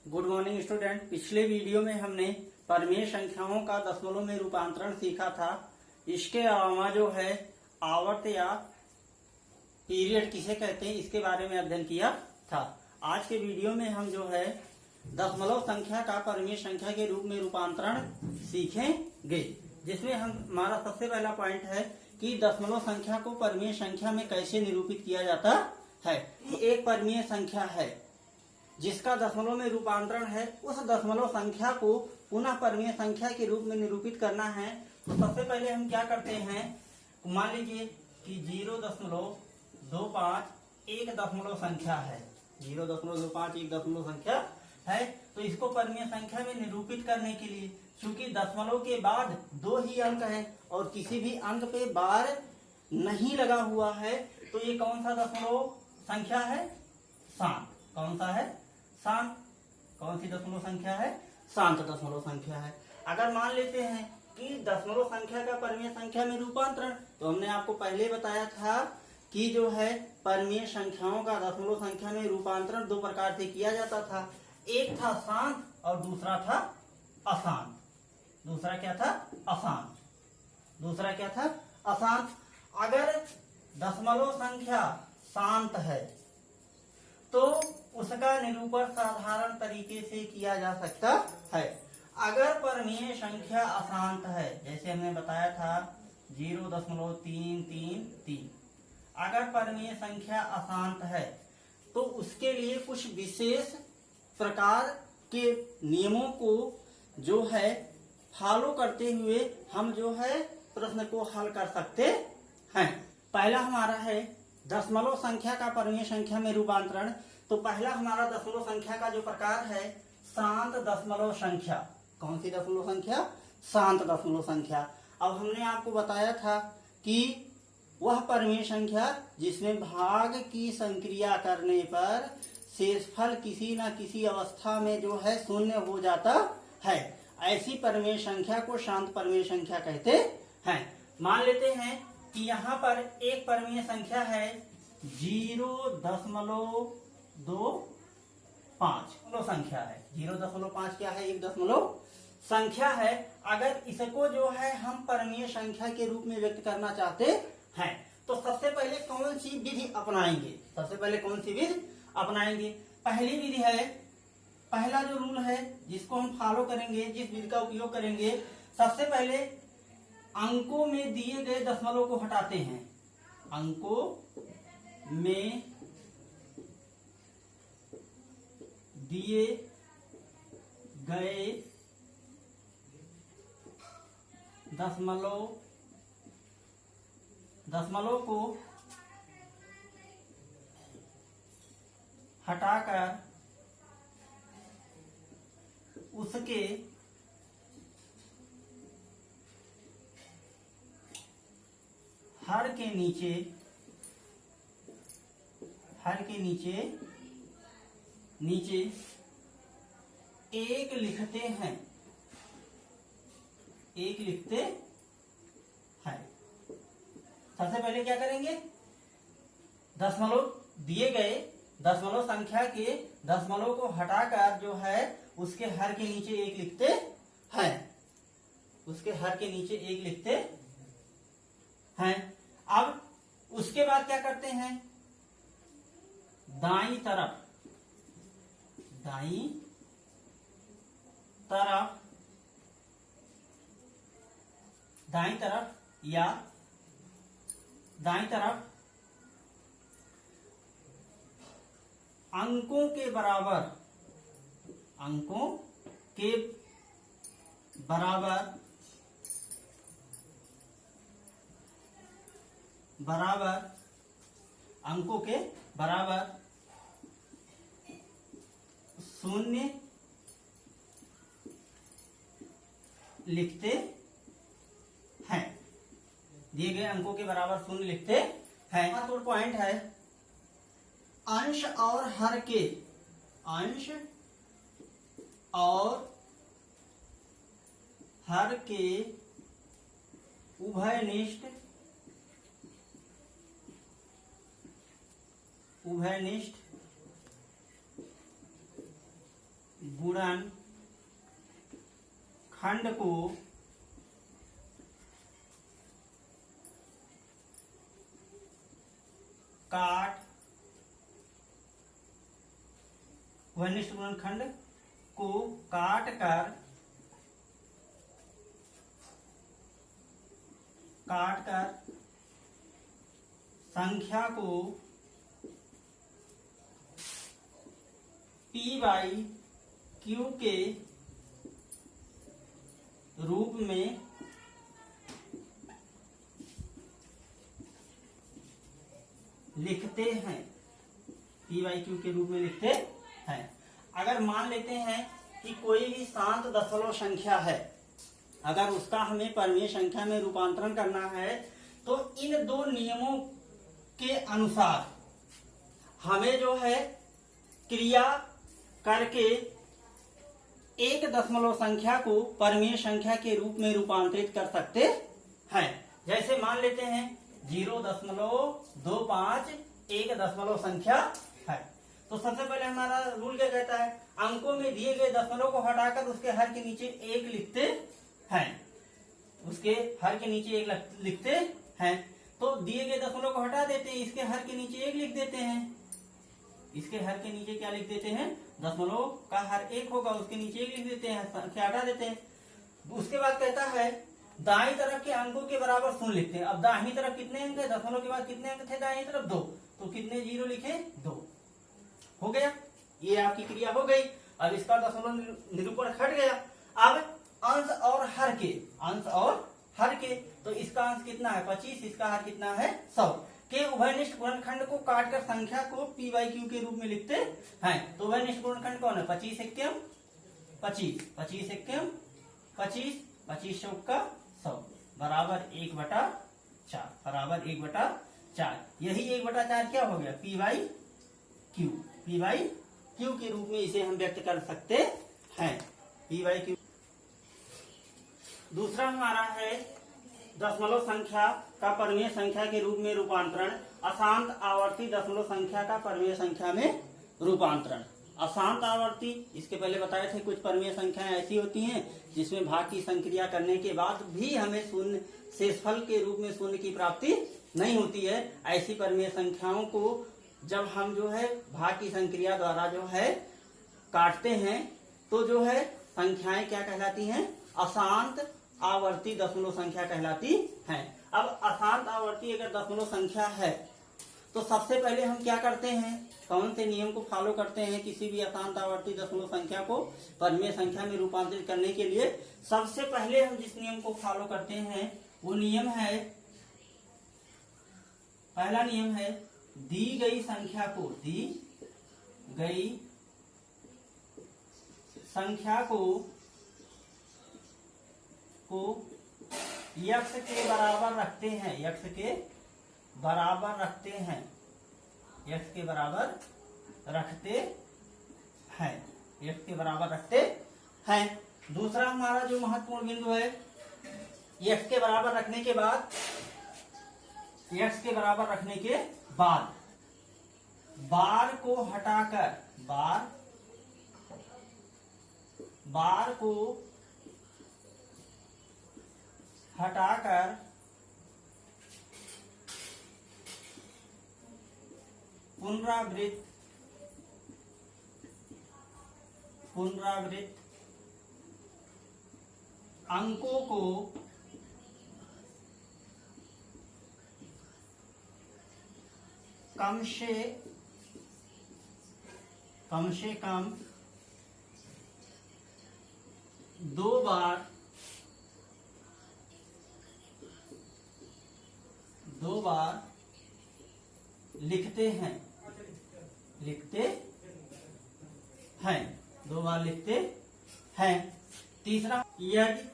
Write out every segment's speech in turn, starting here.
Good morning student. पिछले video में हमने परमेय संख्याओं का दशमलव में रूपांतरण सीखा था। इसके अलावा जो है आवर्त या पीरियड किसे कहते हैं इसके बारे में अध्ययन किया था। आज के वीडियो में हम जो है दशमलव संख्या का परमेय संख्या के रूप में रूपांतरण सीखेंगे, जिसमें हमारा सबसे पहला पॉइंट है कि दशमलव संख्या को परमेय संख्या में कैसे निरूपित किया जाता है। एक परमेय संख्या है जिसका दशमलव में रूपांतरण है, उस दशमलव संख्या को पुनः परमेय संख्या के रूप में निरूपित करना है। तो सबसे पहले हम क्या करते हैं, मान लीजिए कि 0.25 एक दशमलव संख्या है, 0.25 एक दशमलव संख्या है। तो इसको परमेय संख्या में निरूपित करने के लिए, क्योंकि दशमलव के बाद दो ही अंक हैं और किसी भी अंक पे बार नहीं लगा हुआ है, तो ये कौन सा दशमलव संख्या है? शांत। कौन सा है? शांत। कौन सी दशमलव संख्या है? शांत दशमलव संख्या है। अगर मान लेते हैं कि दशमलव संख्या का परमेय संख्या में रूपांतरण, तो हमने आपको पहले बताया था कि जो है परमेय संख्याओं का दशमलव संख्या में रूपांतरण दो प्रकार से किया जाता था। एक था शांत और दूसरा था अशांत। दूसरा क्या था? अशांत। दूसरा क्या था? अशांत। अगर दशमलव संख्या शांत है तो उसका निरूपण साधारण तरीके से किया जा सकता है। अगर परमेय संख्या अशांत है, जैसे हमने बताया था 0.333, अगर परमेय संख्या अशांत है तो उसके लिए कुछ विशेष प्रकार के नियमों को जो है फॉलो करते हुए हम जो है प्रश्न को हल कर सकते हैं। पहला हमारा है दशमलव संख्या का परमेय संख्या में रूपांतरण। तो पहला हमारा दशमलव संख्या का जो प्रकार है शांत दशमलव संख्या। कौन सी दशमलव संख्या? शांत दशमलव संख्या। अब हमने आपको बताया था कि वह परमेय संख्या जिसमें भाग की संक्रिया करने पर शेषफल किसी न किसी अवस्था में जो है शून्य हो जाता है, ऐसी परमेय संख्या को शांत परमेय संख्या कहते हैं। मान लेते हैं कि यहाँ पर एक परमेय संख्या है 0.25 संख्या है। 0.5 क्या है? एक दशमलव संख्या है। अगर इसको जो है हम परमेय संख्या के रूप में व्यक्त करना चाहते हैं तो सबसे पहले कौन सी विधि अपनाएंगे? सबसे पहले कौन सी विधि अपनाएंगे? पहली विधि है, पहला जो रूल है जिसको हम फॉलो करेंगे, जिस विधि का उपयोग करेंगे, सबसे पहले अंकों में दिए गए दशमलव को हटाते हैं। अंकों में दिए गए दशमलव को हटाकर उसके हर के नीचे एक लिखते हैं। एक लिखते हैं। सबसे पहले क्या करेंगे? दशमलव दिए गए दशमलव संख्या के दशमलव को हटाकर जो है उसके हर के नीचे एक लिखते हैं। उसके हर के नीचे एक लिखते हैं। अब उसके बाद क्या करते हैं? दाईं तरफ अंकों के बराबर शून्य लिखते हैं। दिए गए अंकों के बराबर शून्य लिखते हैं। तो पॉइंट है अंश और हर के उभयनिष्ठ गुणन खंड को काट वनिष्ठ गुणनखंड को काट कर संख्या को P बाई Q के रूप में लिखते हैं। P बाई Q के रूप में लिखते हैं। अगर मान लेते हैं कि कोई भी शांत दशमलव संख्या है, अगर उसका हमें परमीय संख्या में रूपांतरण करना है तो इन दो नियमों के अनुसार हमें जो है क्रिया करके एक दशमलव संख्या को परमीय संख्या के रूप में रूपांतरित कर सकते हैं। जैसे मान लेते हैं 0.25 एक दशमलव संख्या है, तो सबसे पहले हमारा रूल क्या कहता है, अंकों में दिए गए दशमलव को हटाकर उसके हर के नीचे एक लिखते हैं। उसके हर के नीचे एक लिखते हैं, तो दिए गए दशमलव को हटा देते हैं, इसके हर के नीचे एक लिख देते हैं। इसके हर के नीचे क्या लिख देते हैं, दशमलव का हर एक होगा, उसके नीचे एक लिख देते हैं, संख्या हटा देते हैं। उसके बाद कहता है दाईं तरफ के अंकों के बराबर शून्य लिखते हैं। अब दाहिनी तरफ कितने अंक है, दशमलव के बाद कितने अंक थे दाईं तरफ, 2, तो कितने जीरो लिखे, 2 हो गया। ये आपकी क्रिया हो गई। अब इसका दशमलव निरूपण हट गया। अब अंश और हर के, तो इसका अंश कितना है 25, इसका हर कितना है 100 के उभयनिष्ठ गुणनखंड को काटकर संख्या को P बाई Q के रूप में लिखते हैं। तो उभयनिष्ठ गुणनखंड कौन है, 25 एकम 25, 25 एकम 25, 25 चौका 100 बराबर 1/4 बराबर 1/4। यही 1/4 क्या हो गया, P बाई Q के रूप में इसे हम व्यक्त कर सकते हैं। P by Q। दूसरा हमारा है दशमलव संख्या का परमीय संख्या के रूप में रूपांतरण, अशांत आवर्ती दशमलव संख्या का परमीय संख्या में रूपांतरण। अशांत आवर्ती, इसके पहले बताए थे कुछ परमीय संख्याएं ऐसी होती हैं जिसमें भाग की संक्रिया करने के बाद भी हमें शून्य शेषफल के रूप में शून्य की प्राप्ति नहीं होती है। ऐसी परमीय संख्याओं को जब हम जो है भाग की संक्रिया द्वारा जो है काटते हैं तो जो है संख्याएं क्या कहलाती हैं, अशांत आवर्ती दशमलव संख्या कहलाती हैं। अब अशांत आवर्ती अगर दशमलव संख्या है तो सबसे पहले हम क्या करते हैं, कौन से नियम को फॉलो करते हैं किसी भी अशांत आवर्ती दशमलव संख्या को परमीय संख्या में रूपांतरित करने के लिए। सबसे पहले हम जिस नियम को फॉलो करते हैं वो नियम है, पहला नियम है दी गई संख्या को यक्ष के बराबर रखते हैं, यक्ष के बराबर रखते हैं। दूसरा हमारा जो महत्वपूर्ण बिंदु है, यक्ष के बराबर रखने के बाद बार को हटाकर पुनरावृत्त अंकों को कम से कम 2 बार लिखते हैं 2 बार लिखते हैं। तीसरा, यदि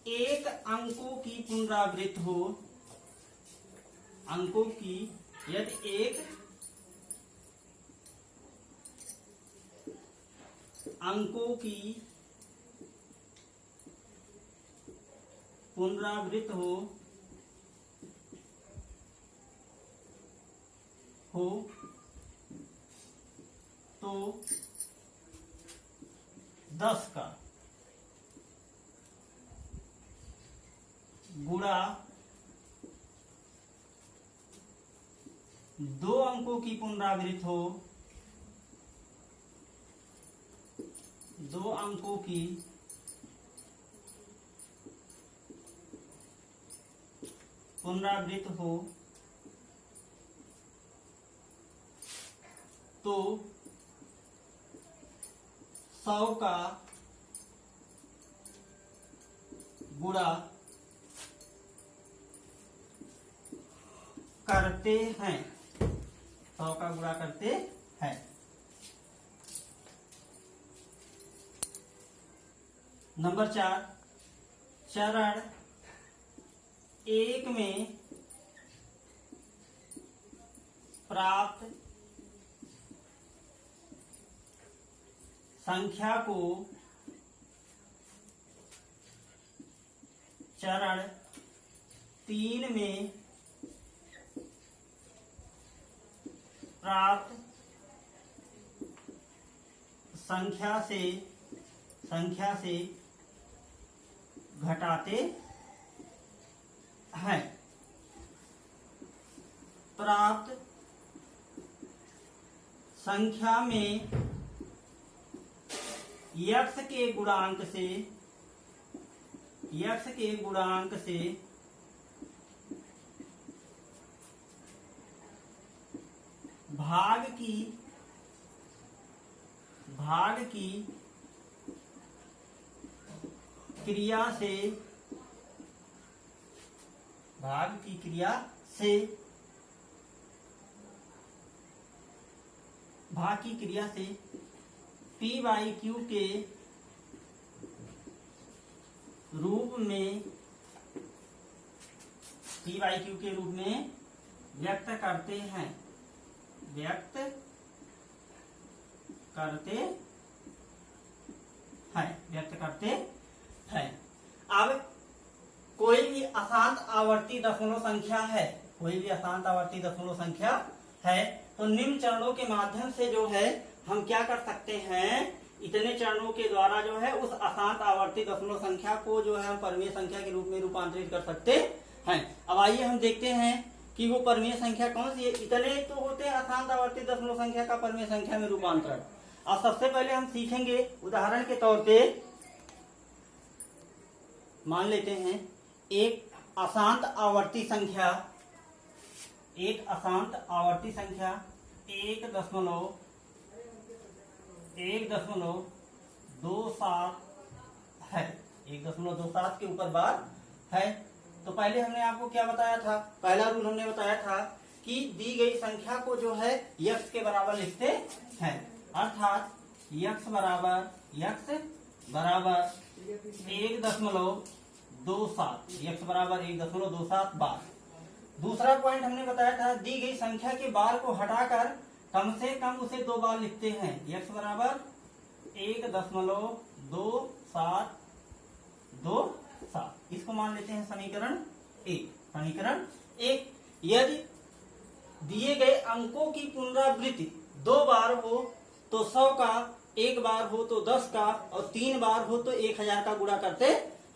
एक अंकों की पुनरावृत्ति हो, यदि एक अंकों की पुनरावृत्ति हो तो 10 का गुणा 2 अंकों की पुनरावृत्ति हो, 2 अंकों की पुनरावृत्ति हो तो 100 का गुणा करते हैं, 100 का गुणा करते हैं। नंबर 4, चरण 1 में प्राप्त संख्या को चरण 3 में प्राप्त संख्या से घटाते हैं। प्राप्त संख्या में x के गुणांक से भाग की क्रिया से p/q के रूप में व्यक्त करते हैं। अब कोई भी अशांत आवर्ती दशमलव संख्या है तो निम्न चरणों के माध्यम से जो है हम क्या कर सकते हैं, इतने चरणों के द्वारा जो है उस अशांत आवर्ती दशमलव संख्या को जो है हम परमेय संख्या के रूप में रूपांतरित कर सकते हैं। अब आइए हम देखते हैं कि वो परमेय संख्या कौन सी है। इतने तो होते हैं अशांत आवर्ती दशमलव संख्या का परमेय संख्या में रूपांतरण। अब सबसे पहले हम सीखेंगे, उदाहरण के तौर पे मान लेते हैं एक अशांत आवर्ती संख्या 1.27 है, 1.27 के ऊपर बार है। तो पहले हमने आपको क्या बताया था, पहला रूल हमने बताया था कि दी गई संख्या को जो है x के बराबर लिखते हैं, अर्थात x बराबर 1.27 बार। दूसरा पॉइंट हमने बताया था, दी गई संख्या के बार को हटाकर कम से कम उसे 2 बार लिखते हैं, x बराबर 1.2727। इसको मान लेते हैं समीकरण 1। यदि दिए गए अंकों की पुनरावृत्ति 2 बार हो तो 100 का, 1 बार हो तो 10 का और 3 बार हो तो 1000 का गुणा करते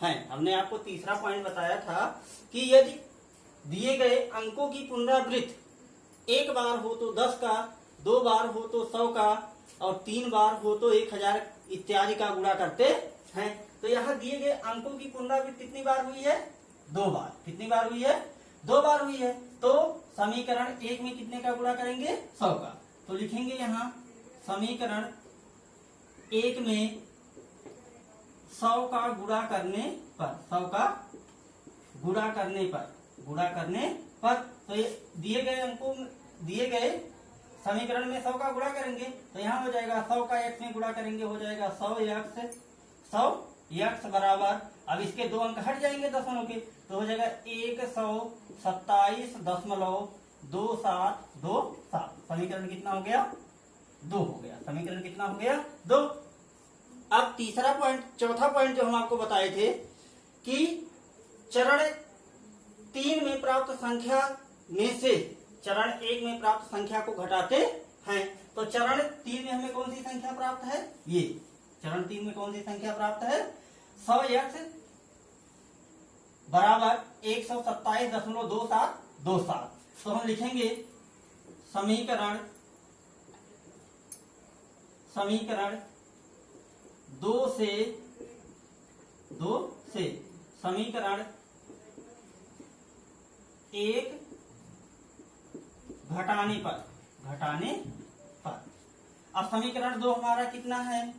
हैं। हमने आपको तीसरा पॉइंट बताया था कि यदि दिए गए अंकों की पुनरावृत्ति 1 बार हो तो 10 का, 2 बार हो तो 100 का और 3 बार हो तो 1000 इत्यादि का गुणा करते हैं। तो यहाँ दिए गए अंकों की पुनरावृत्ति कितनी बार हुई है, 2 बार। कितनी बार हुई है, 2 बार हुई है। तो समीकरण 1 में कितने का गुणा करेंगे, 100 का। तो लिखेंगे यहाँ समीकरण 1 में 100 का गुणा करने पर तो ये दिए गए समीकरण में 100 का गुणा करेंगे तो यहाँ हो जाएगा 100 का x में गुणा करेंगे हो जाएगा 100x बराबर, अब इसके 2 अंक हट जाएंगे दशमलव के तो हो जाएगा 127.2727। समीकरण कितना हो गया, 2 हो गया। समीकरण कितना हो गया, 2। अब तीसरा पॉइंट, चौथा पॉइंट जो हम आपको बताए थे कि चरण 3 में प्राप्त संख्या में से चरण 1 में प्राप्त संख्या को घटाते हैं। तो चरण 3 में हमें कौन सी संख्या प्राप्त है? ये चरण 3 में कौन सी संख्या प्राप्त है? 100x बराबर 127.2727। तो हम लिखेंगे समीकरण 2 से समीकरण 1 घटाने पर अब समीकरण 2 हमारा कितना है?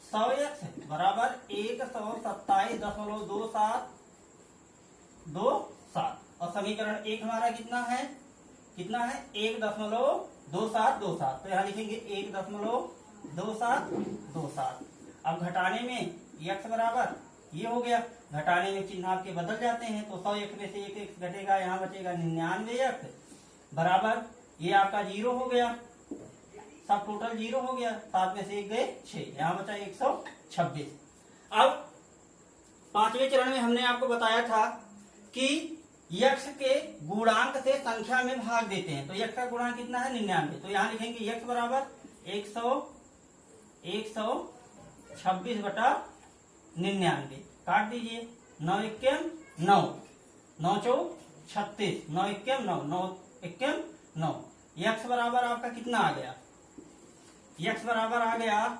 100x बराबर 127.2727 और समीकरण 1 हमारा कितना है? 1.2727। तो यहाँ लिखेंगे 1.2727। अब घटाने में x बराबर ये हो गया, घटाने में चिन्ह आपके बदल जाते हैं, तो 100x में से 1x घटेगा, यहाँ बचेगा 99x बराबर ये आपका 0 हो गया, सब टोटल 0 हो गया, 7 में से 1 गए 6, यहाँ बचा 126। अब 5वें चरण में हमने आपको बताया था कि यक्ष के गुणांक से संख्या में भाग देते हैं। तो यक्ष का गुणांक कितना है? 99। तो यहाँ लिखेंगे यक्ष बराबर 126/99। काट दीजिए, 9 1 9, 9 4 36, 9 1 9, 9 1 9। यक्ष बराबर आपका कितना आ गया? यक्ष बराबर आ गया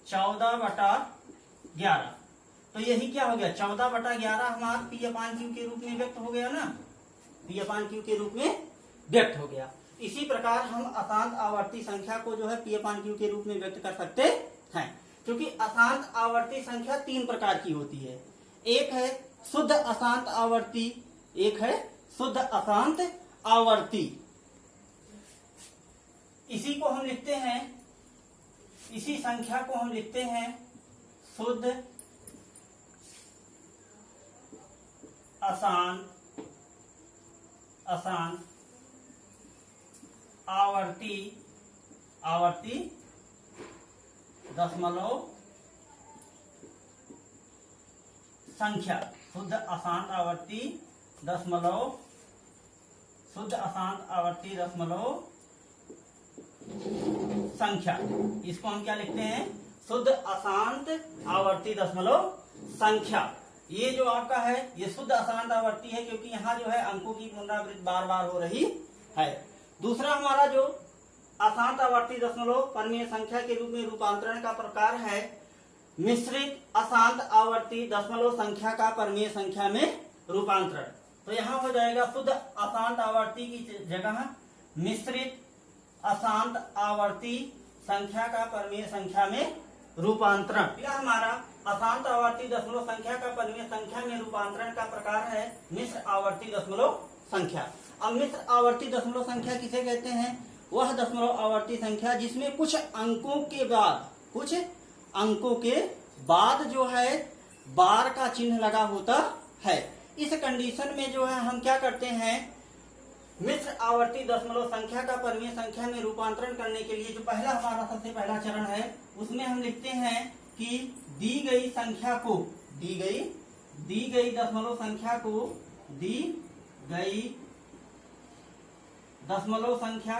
14/11। तो यही क्या हो गया? 14/11 हमारा P/Q के रूप में व्यक्त हो गया ना, P/Q के रूप में व्यक्त हो गया। इसी प्रकार हम अशांत आवर्ती संख्या को जो है P/Q के रूप में व्यक्त कर सकते हैं, क्योंकि अशांत आवर्ती संख्या 3 प्रकार की होती है। एक है शुद्ध अशांत आवर्ती, एक है शुद्ध अशांत आवर्ती। इसी को हम लिखते हैं, इसी संख्या को हम लिखते हैं शुद्ध अशांत आवर्ती दशमलव संख्या। शुद्ध अशांत आवर्ती दशमलव संख्या, इसको हम क्या लिखते हैं? शुद्ध अशांत आवर्ती दशमलव संख्या। ये जो आपका है ये शुद्ध अशांत आवर्ती है, क्योंकि यहाँ जो है अंकों की पुनरावृत्ति बार बार हो रही है। दूसरा हमारा जो अशांत आवर्ती दशमलव परमीय संख्या के रूप में रूपांतरण का प्रकार है मिश्रित अशांत आवर्ती दशमलव संख्या का परमीय संख्या में रूपांतरण। तो यहाँ हो जाएगा शुद्ध अशांत आवर्ती की जगह मिश्रित अशांत आवर्ती संख्या का परमीय संख्या में रूपांतरण। यह हमारा अशांत आवर्ती दशमलव संख्या का परमीय संख्या में रूपांतरण का प्रकार है मिश्र आवर्ती दशमलव संख्या। अब मिश्र आवर्ती दशमलव संख्या किसे कहते हैं? वह दशमलव आवर्ती संख्या जिसमें कुछ अंकों के बाद जो है बार का चिन्ह लगा होता है। इस कंडीशन में जो है हम क्या करते हैं? मिश्र आवर्ती दशमलव संख्या का परमीय संख्या में रूपांतरण करने के लिए जो पहला हमारा सबसे पहला चरण है उसमें हम लिखते हैं कि दी गई संख्या को, दी गई दशमलव संख्या को, दी गई दशमलव संख्या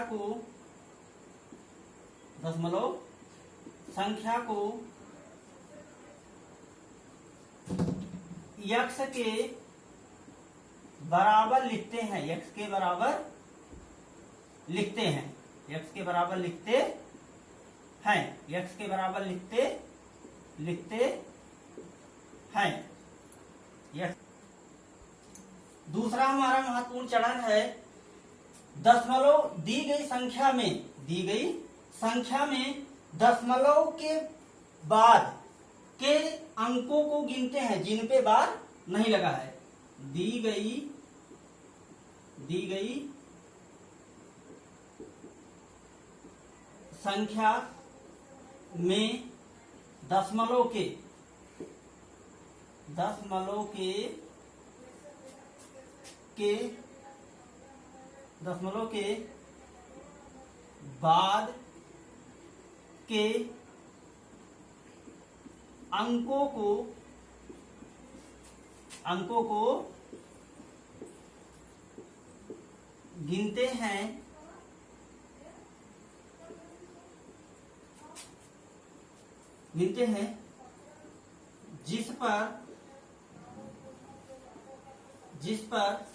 को यक्ष के बराबर लिखते हैं, यक्ष के बराबर लिखते हैं, यक्ष के बराबर लिखते हैं, यक्ष के बराबर लिखते हैं। दूसरा हमारा महत्वपूर्ण चरण है दशमलव दी गई संख्या में दशमलव के बाद के अंकों को गिनते हैं जिन पे बार नहीं लगा है। दी गई संख्या में दशमलव के बाद के अंकों को गिनते हैं जिस पर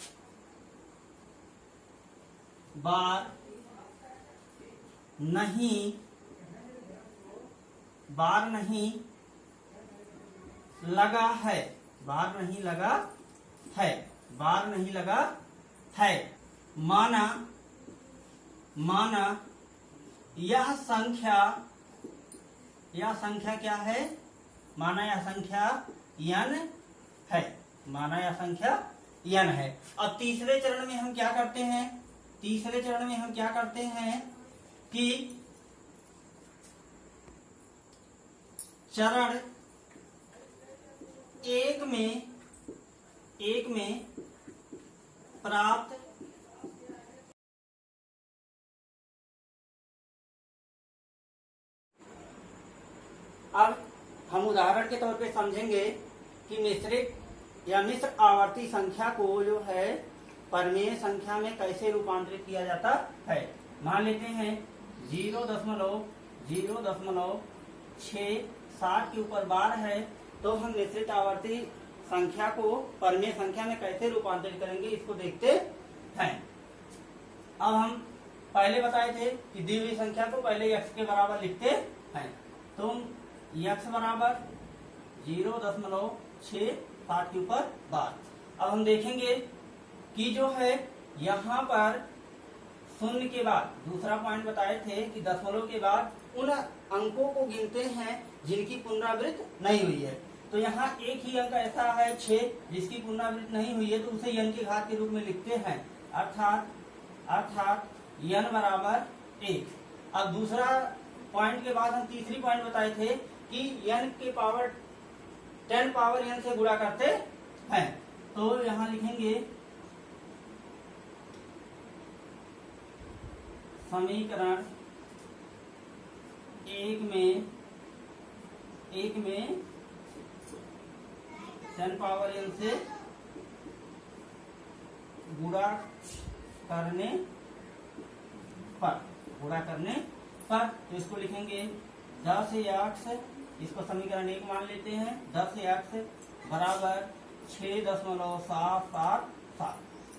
बार नहीं लगा है। माना यह संख्या क्या है? माना यह संख्या n है। अब तीसरे चरण में हम क्या करते हैं? कि चरण एक में प्राप्त अब हम उदाहरण के तौर पे समझेंगे कि मिश्रित या मिश्र आवर्ती संख्या को जो है परमेय संख्या में कैसे रूपांतरित किया जाता है। मान लेते हैं 0.067 के ऊपर बार है, तो हम मिश्रित आवर्ती संख्या को परमेय संख्या में कैसे रूपांतरित करेंगे, इसको देखते हैं। अब हम पहले बताए थे कि दी हुई संख्या को पहले x के बराबर लिखते हैं, तो x बराबर 0.67 के ऊपर बार। अब हम देखेंगे कि जो है यहाँ पर शून्य के बाद दूसरा पॉइंट बताए थे कि दशमलव के बाद उन अंकों को गिनते हैं जिनकी पुनरावृत्ति नहीं हुई है। तो यहाँ एक ही अंक ऐसा है 6 जिसकी पुनरावृत्ति नहीं हुई है, तो उसे n के घात के रूप में लिखते हैं, अर्थात n बराबर 1। अब दूसरा पॉइंट के बाद हम तीसरी पॉइंट बताए थे कि n के पावर 10 पावर n से गुणा करते हैं, तो यहाँ लिखेंगे समीकरण एक में 10 पावर n से गुणा करने पर तो इसको लिखेंगे 10x, इसको समीकरण 1 मान लेते हैं, 10x बराबर 6.777।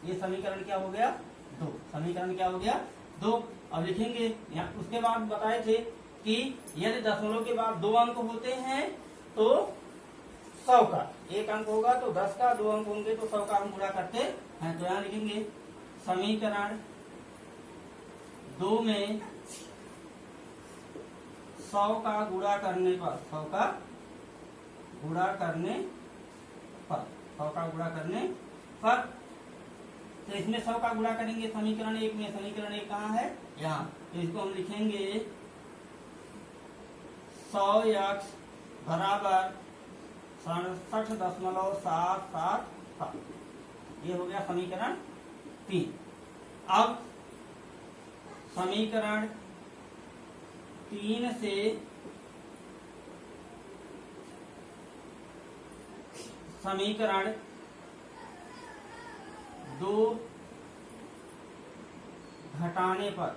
ये समीकरण क्या हो गया? 2। अब लिखेंगे यहाँ। उसके बाद बताए थे कि यदि दशमलव के बाद 2 अंक होते हैं तो 100 का, एक अंक होगा तो 10 का, 2 अंक होंगे तो 100 का हम गुणा करते हैं। तो यहाँ लिखेंगे समीकरण 2 में 100 का गुणा करने पर तो इसमें 100 का गुणा करेंगे समीकरण 1 में। समीकरण 1 कहाँ है? यहाँ। तो इसको हम लिखेंगे 100x बराबर 67.777। ये हो गया समीकरण 3। अब समीकरण 3 से समीकरण 2 घटाने पर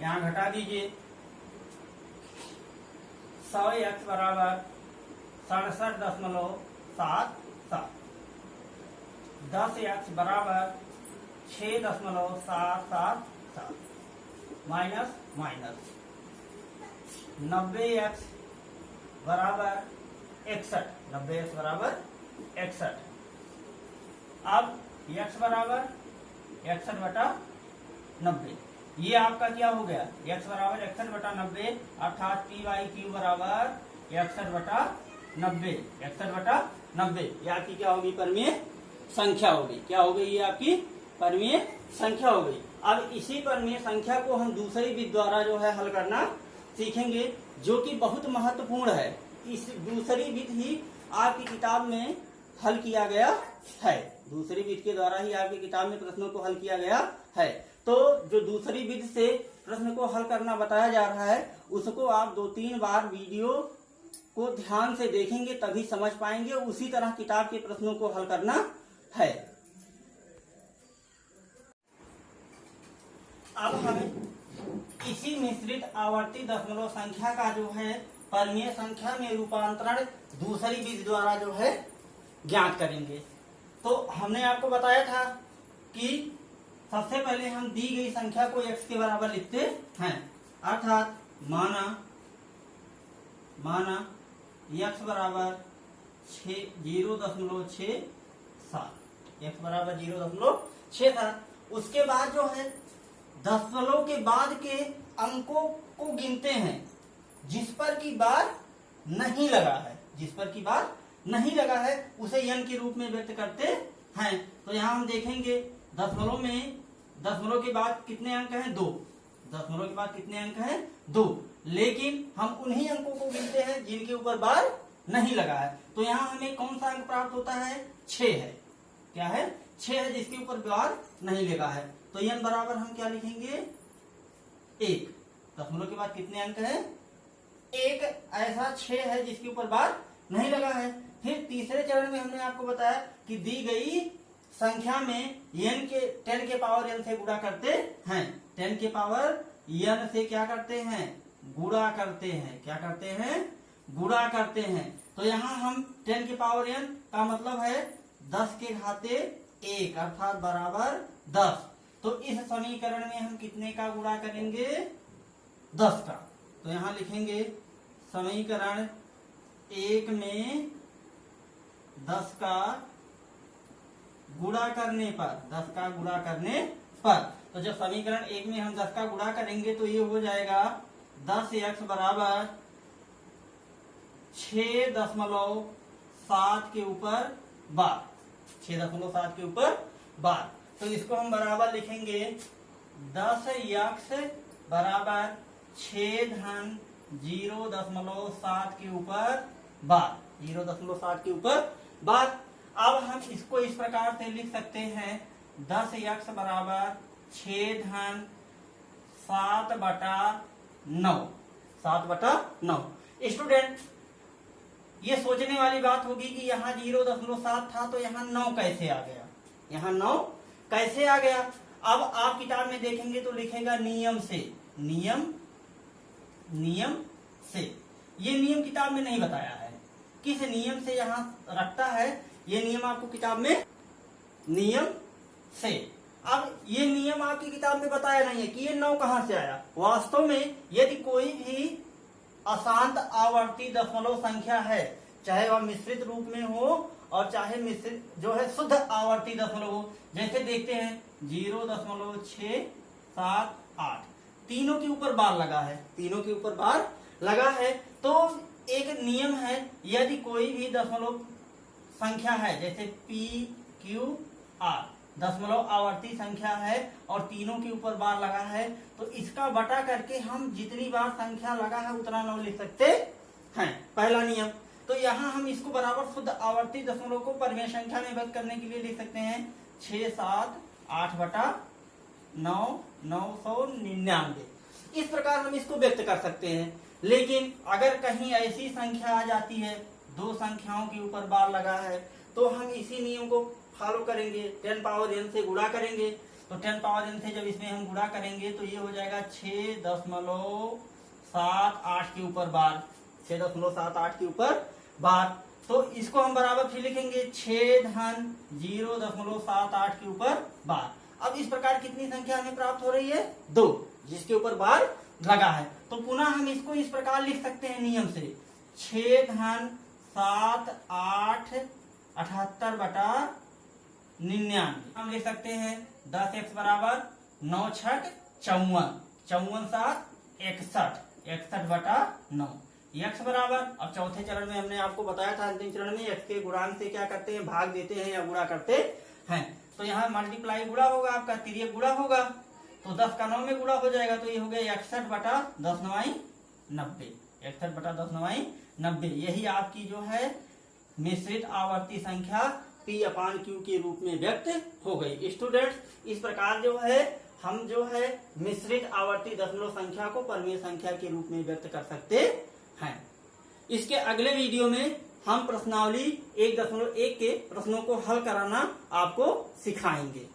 यहाँ घटा दीजिए। 100x बराबर 67.77, 10x बराबर 6.777 माइनस 90x बराबर 61। 90x बराबर 61। अब x बराबर 61/90। ये आपका क्या हो गया? x बराबर 61/90, अर्थात p/q बराबर 61/90। 61/90 ये आपकी क्या होगी? परमीय संख्या होगी। क्या हो गई? ये आपकी परमीय संख्या हो गई। अब इसी परमीय संख्या को हम दूसरी विधि द्वारा जो है हल करना सीखेंगे, जो कि बहुत महत्वपूर्ण है। इस दूसरी विधि ही आपकी किताब में हल किया गया है। दूसरी विधि के द्वारा ही आपकी किताब में प्रश्नों को हल किया गया है। तो जो दूसरी विधि से प्रश्न को हल करना बताया जा रहा है, उसको आप 2-3 बार वीडियो को ध्यान से देखेंगे तभी समझ पाएंगे, उसी तरह किताब के प्रश्नों को हल करना है। अब हमें इसी मिश्रित आवर्ती दशमलव संख्या का जो है परमीय संख्या में रूपांतरण दूसरी विधि द्वारा जो है ज्ञात करेंगे। तो हमने आपको बताया था कि सबसे पहले हम दी गई संख्या को x के बराबर लिखते हैं, अर्थात माना x बराबर 0.67, x बराबर 0.67। उसके बाद जो है दशमलव के बाद के अंकों को गिनते हैं जिस पर की बार नहीं लगा है, जिस पर की बार नहीं लगा है उसे n के रूप में व्यक्त करते हैं। तो यहाँ हम देखेंगे दशमलव में दशमलव के बाद कितने अंक हैं? 2। दशमलव के बाद कितने अंक हैं? 2। लेकिन हम उन्हीं अंकों को गिनते हैं जिनके ऊपर बार नहीं लगा है। तो यहाँ हमें कौन सा अंक प्राप्त होता है? 6 है। क्या है? 6 है, जिसके ऊपर बार नहीं लगा है। तो n बराबर हम क्या लिखेंगे? 1। दशमलव के बाद कितने अंक है? 1 ऐसा 6 है जिसके ऊपर बार नहीं लगा है। फिर तीसरे चरण में हमने आपको बताया कि दी गई संख्या में n के पावर n से गुणा करते हैं। 10 के पावर n से क्या करते हैं? गुणा करते हैं। क्या करते हैं? गुणा करते हैं। तो यहाँ हम 10 के पावर n का मतलब है 10 के घाते 1 अर्थात बराबर 10। तो इस समीकरण में हम कितने का गुणा करेंगे? 10 का। तो यहाँ लिखेंगे समीकरण 1 में 10 का गुणा करने पर, 10 का गुणा करने पर, तो जब समीकरण 1 में हम 10 का गुणा करेंगे तो ये हो जाएगा 10x बराबर 6.7 के ऊपर बार, 6.7 के ऊपर बार। तो इसको हम बराबर लिखेंगे 10x बराबर 6.0.7 के ऊपर बार, 0.7 के ऊपर बार। अब हम इसको इस प्रकार से लिख सकते हैं 10x बराबर 6/7/9, 7/9। स्टूडेंट, ये सोचने वाली बात होगी कि यहाँ 0.7 था तो यहाँ 9 कैसे आ गया? यहाँ 9 कैसे आ गया? अब आप किताब में देखेंगे तो लिखेगा नियम से, नियम से। ये नियम किताब में नहीं बताया है, किस नियम से यहाँ रखता है ये नियम आपको किताब में, नियम से। अब ये नियम आपकी किताब में बताया नहीं है कि ये 9 कहां से आया। वास्तव में यदि कोई भी अशांत आवर्ती दशमलव संख्या है, चाहे वह मिश्रित रूप में हो और चाहे मिश्रित जो है शुद्ध आवर्ती दशमलव हो, जैसे देखते हैं 0.678, तीनों के ऊपर बार लगा है, तीनों के ऊपर बार लगा है। तो एक नियम है, यदि कोई भी दशमलव संख्या है जैसे PQR दशमलव आवर्ती संख्या है और तीनों के ऊपर बार लगा है, तो इसका बटा करके हम जितनी बार संख्या लगा है उतना 9 लिख सकते हैं, पहला नियम। तो यहाँ हम इसको बराबर शुद्ध आवर्ती दशमलव को परमेय संख्या में व्यक्त करने के लिए लिख सकते हैं 6/7/8/9, 999। इस प्रकार हम इसको व्यक्त कर सकते हैं। लेकिन अगर कहीं ऐसी संख्या आ जाती है 2 संख्याओं के ऊपर बार लगा है, तो हम इसी नियम को फॉलो करेंगे, 10 पावर n से गुणा करेंगे। तो 10 पावर n से जब इसमें हम गुणा करेंगे तो ये हो जाएगा 6.78 के ऊपर बार, 6.78 के ऊपर बार। तो इसको हम बराबर फिर लिखेंगे 6.0.78 के ऊपर बार। अब इस प्रकार कितनी संख्या हमें प्राप्त हो रही है? 2, जिसके ऊपर बार लगा है। तो पुनः हम इसको इस प्रकार लिख सकते हैं नियम से 6/7/8/78/99। हम लिख सकते हैं 10x बराबर 9×6 = 54, 54×7 = 61/9। x बराबर, अब चौथे चरण में हमने आपको बताया था अंतिम चरण में x के गुणांक से क्या करते हैं? भाग देते हैं या गुणा करते हैं। तो यहाँ मल्टीप्लाई गुणा होगा, आपका तिर्यक गुणा होगा, तो 10 का 9 में गुणा हो जाएगा, तो ये हो गया 61/10⁹90, 61/10⁹90। यही आपकी जो है मिश्रित आवर्ती संख्या P/Q के रूप में व्यक्त हो गई। स्टूडेंट्स, इस प्रकार जो है हम जो है मिश्रित आवर्ती दशमलव संख्या को परमीय संख्या के रूप में व्यक्त कर सकते हैं। इसके अगले वीडियो में हम प्रश्नावली 1.1 के प्रश्नों को हल कराना आपको सिखाएंगे।